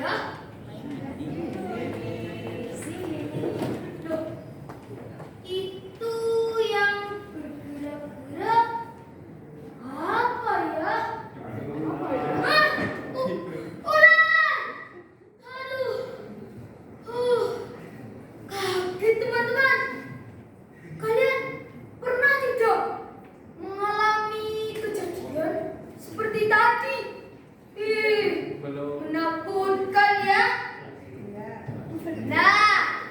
ya? Loh, itu yang bergerak-gerak apa ya? Hah? Ular! Aduh. Uh, Kaget teman-teman. Kalian pernah tidak mengalami kejadian seperti tadi? Menakutkan ya? Nah,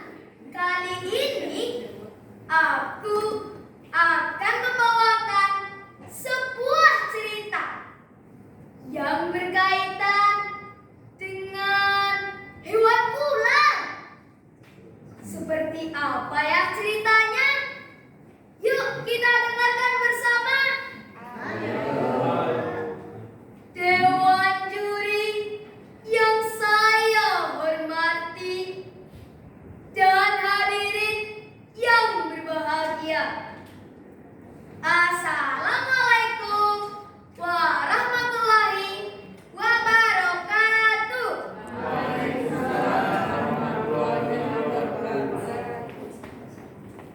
kali ini aku akan membawakan sebuah cerita yang berkaitan dengan hewan ular. Seperti apa ya ceritanya? Yuk kita dengarkan bersama. Dewan juri yang saya hormati dan hadirin yang berbahagia. Assalamualaikum warahmatullahi wabarakatuh.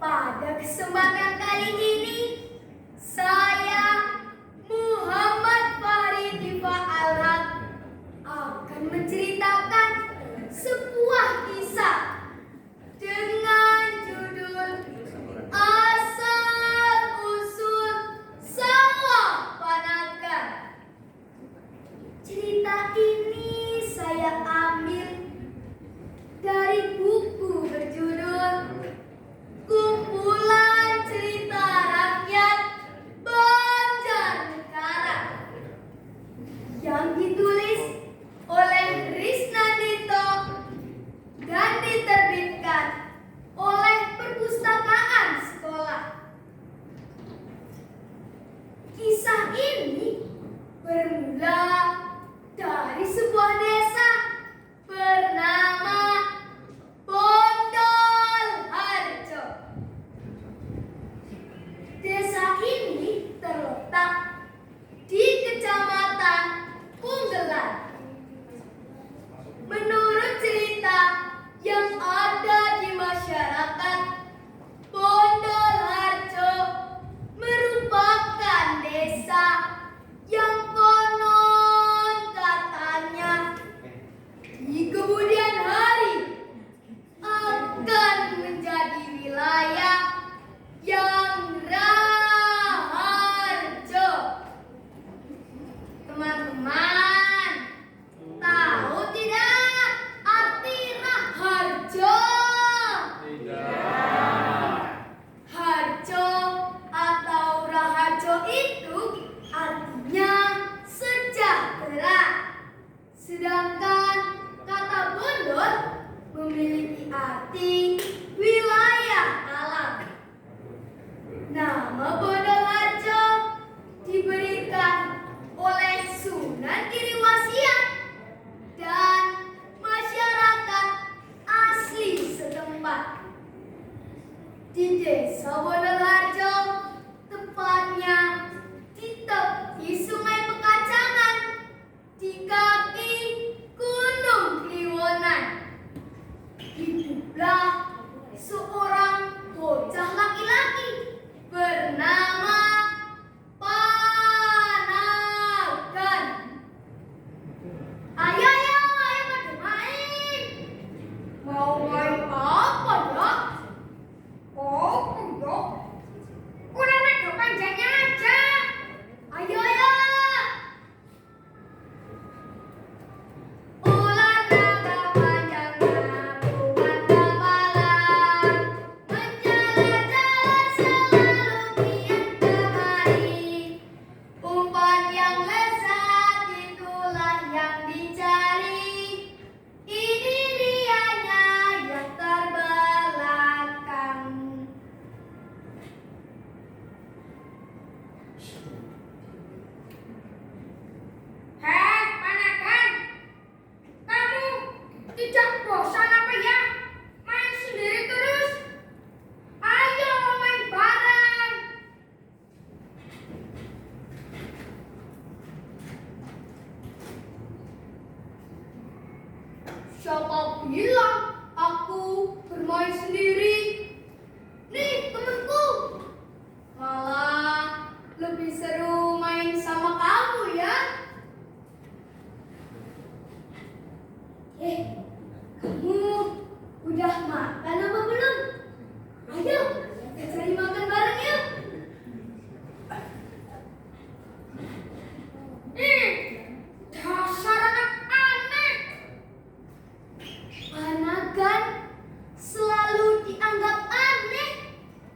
Pada kesempatan kali ini, saya Muhammad Fahri Diva Alhaq akan menceritakan sebuah kisah dengan judul Asal Usul Sawah Panagan. Cerita ini saya ambil dari buku berjudul Kumpulan Cerita Rakyat Banjarnegara yang ditulis oleh Risnandito dan diterbitkan oleh Perpustakaan Sekolah. Kisah ini bermula dari sebuah desa bernama Bondol Harjo. Desa ini terletak di Kecamatan Punggelan. Menurut cerita yang ada di masyarakat, Bondol Harjo merupakan desa yang konon katanya di kemudian hari akan menjadi wilayah yang raharjo. Teman-teman, tahu tidak arti raharjo? Harjo atau raharjo itu artinya sejahtera. Sedangkan kata bondol memiliki arti wilayah alam. Nama Bondol Harjo diberikan oleh Sunan Giriwasiat dan masyarakat asli setempat. Di desa Bondol Harjo, tepatnya di tepi Sungai Pekacangan, di kaki Gunung Kliwonan, hiduplah seorang bocah laki-laki bernama Panagan. Ayo pada main. Mau main apa ya? Oh, enggak. Udah naik panjangnya aja. Ayo. Ular naga panjang bukan kepala, menjalar-jalar selalu kian kemari. Umpan yang lezat itulah yang dicari. Ini dianya yang terbelakang. Hei, Panagan, kamu tidak bosan apa ya? Main sendiri terus? Ayo main bareng. Siapa bilang aku bermain sendiri? Nih temanku, malah lebih seru main sama kamu ya. Kamu udah makan apa belum? Ayo, kita cari makan bareng yuk. Dasar anak aneh. Panagan selalu dianggap aneh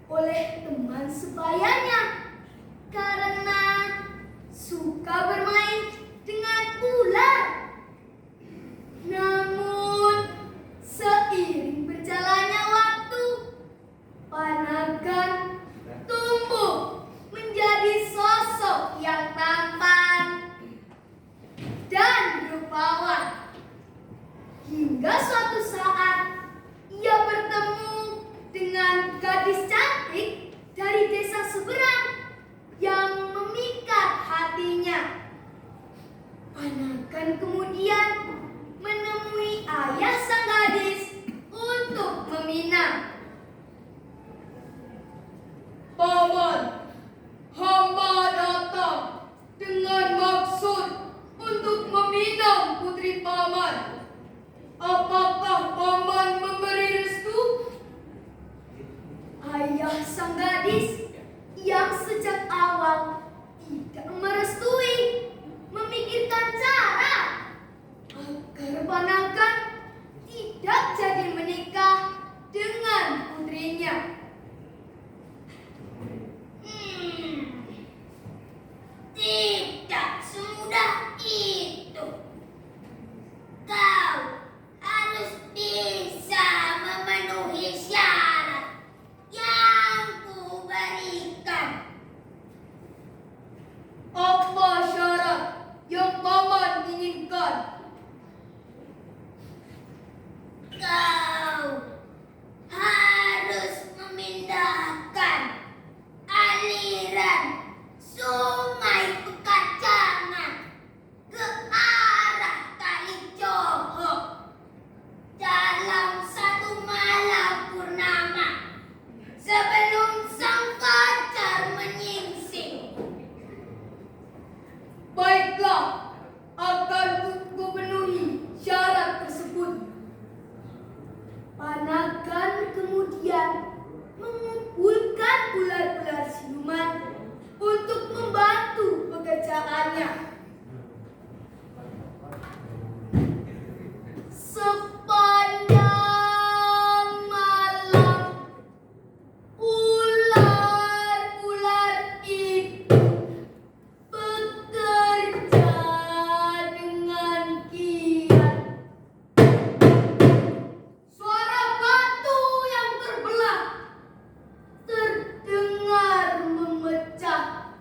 oleh teman sebayanya karena suka bermain dengan ular. Namun seiring berjalannya waktu, Panagan tumbuh menjadi sosok yang tampan dan rupawan. Hingga suatu saat ia bertemu dengan gadis cantik dari desa seberang yang memikat hatinya. Panagan kemudian menemui ayah sang gadis untuk meminang. Paman, hamba datang dengan maksud untuk meminang putri paman. Apakah paman memberi restu? Ayah sang gadis yang sejak awal tidak merestui memikirkan cara agar Panagan tidak jadi menikah dengan putrinya. Tidak semudah itu. Kau harus bisa memenuhi syarat yang kuberikan. Apa syarat yang paman inginkan? Kau harus memindahkan aliran sungai Pekacangan ke arah Kali Joho dalam satu malam purnama sebelum sang fajar menyingsing. Baiklah, akan kupenuhi syarat tersebut. Panagan kemudian mengumpulkan ular-ular siluman untuk membantu pekerjaannya. Sepanjang malam, ular-ular itu bekerja dengan giat. Suara batu yang terbelah Terdengar memecah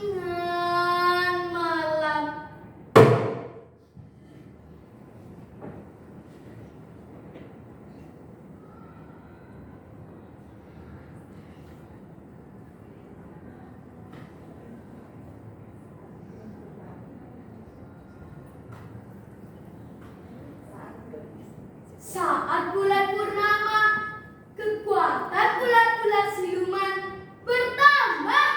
keheningan malam. Saat bulan purnama, kekuatan ular-ular siluman bertambah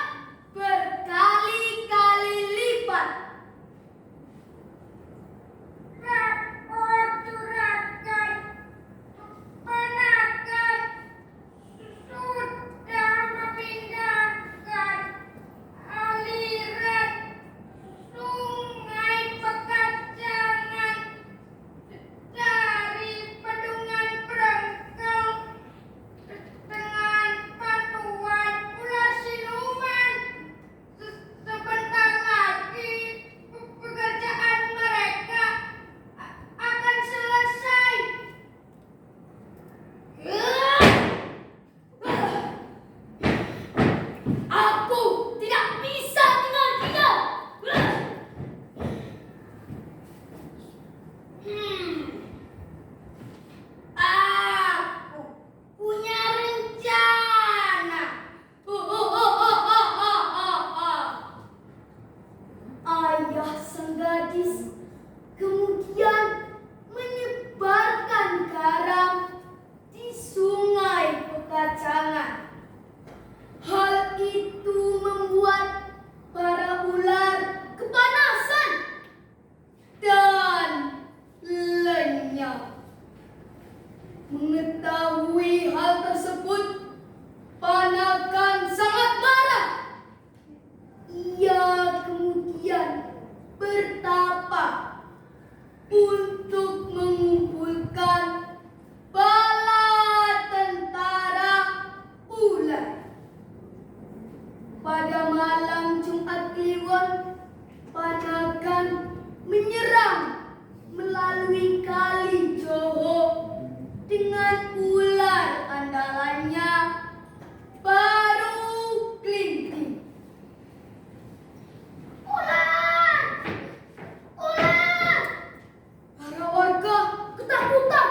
berkali-kali lipat. Rapor juragan, Panagan sudah memindahkan aliran sungai Pekacangan dari Bendungan Brengkel dengan bantuan ular siluman. Sebentar lagi pekerjaan mereka akan selesai. Aku tidak bisa tinggal diam. Aku punya rencana. Ayah sang gadis kemudian mengetahui hal tersebut, Panakan sangat marah. Ia kemudian bertapa untuk mengumpulkan bala tentara ular. Pada malam Jumat Kliwon, Panakan menyerang melalui Kali Joho dengan ular andalannya Baru Klinting. Ular! Ular! Para warga ketakutan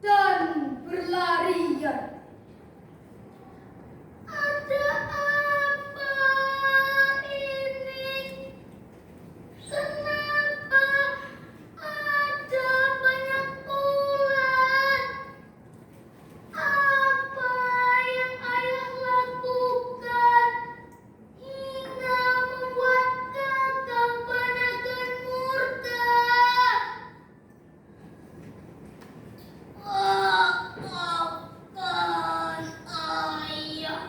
dan berlarian. Ada apa ini? Kenapa ada banyak ular? Apa yang ayah lakukan hingga membuat kakak Panakan murka? Maafkan ayah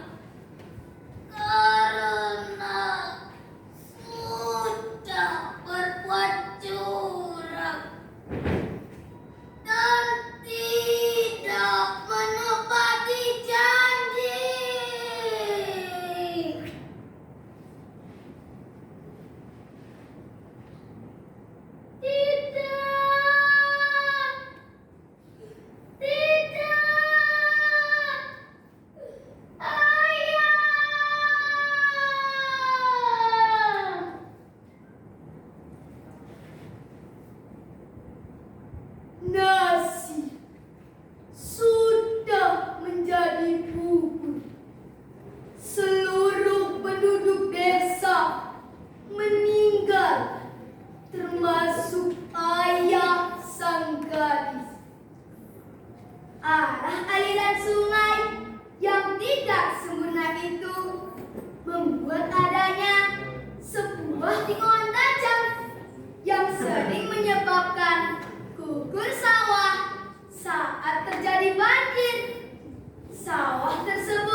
karena sudah berbuat curang dan tidak menepati janji. Tidak, tidak, ayah. Nasi sudah menjadi bubur. Seluruh penduduk desa meninggal, termasuk ayah sang gadis. Arah aliran sungai yang tidak sempurna itu membuat adanya sebuah tikungan tajam yang sering menyebabkan gugur sawah saat terjadi banjir. Sawah tersebut